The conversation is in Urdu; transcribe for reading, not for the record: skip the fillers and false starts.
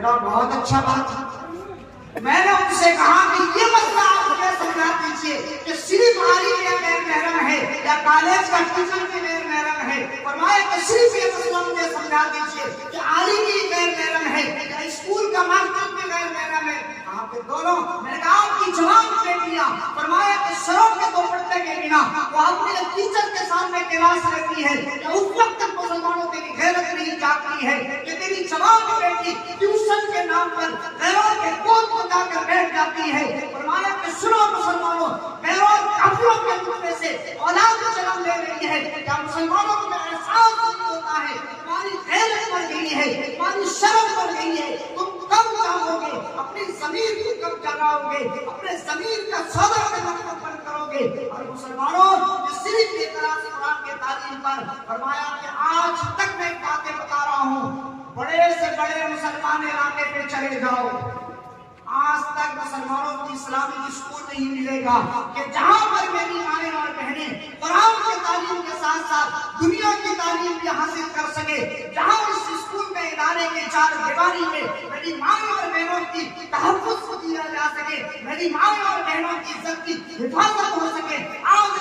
کہا بہت اچھا بات ہے۔ میں نے ان سے کہا کہ یہ مسئلہ آپ مجھے سمجھا دیجیے کہ صرف عالم یا غیر محرم ہے یا کالج کا ٹیچر بھی غیر محرم ہے؟ فرمایا کہ صرف یہ مسئلہ مجھے سمجھا دیجیے کہ عالم بھی غیر محرم ہے یا اسکول کا ماسٹر بھی غیر محرم ہے؟ کہا کہ دونوں۔ میں نے کہا آپ کی جوان بیٹیاں، فرمایا کہ سروں کے دوپٹے کے بنا وہ اپنے ٹیچر کے سامنے کلاس لیتی ہے کہ اس وقت تک مسلمانوں کی غیرت نہیں جاگتی ہے کہ تیری جوان بیٹی ٹیوشن کے نام پر غیروں کے گود کو جا کر بیٹھ جاتی ہے۔ فرمایا کہ سنو مسلمانوں، غیروں کافروں کے خطبے سے اولاد جنم لے رہی ہے، کیا مسلمانوں کو احساس نہیں ہوتا ہے تمہاری غیرت بڑھ گئی ہے، تمہاری شرم بڑھ گئی ہے، تم کب جاؤ گے اپنی ضمیر کو کب جگاؤ گے، اپنے ضمیر کا سودا قدم بند کرو گے؟ اور مسلمانوں یہ صرف اعتراض قرآن کے تعلیم پر۔ فرمایا کہ آج تک میں باتیں بتا رہا ہوں، بڑے سے بڑے مسلمان علاقے پہ چلے جاؤ، آج تک مسلمانوں کو اسلامی اسکول نہیں ملے گا کہ جہاں پر میری مائیں اور بہنیں قرآن کی تعلیم کے ساتھ ساتھ دنیا کی تعلیم بھی حاصل کر سکے، جہاں اس اسکول کے ادارے کے چار دیواری میں میری مائیں اور بہنوں کی تحفظ کو دیا جا سکے، میری مائیں اور بہنوں کی عزت کی حفاظت ہو سکے۔ آج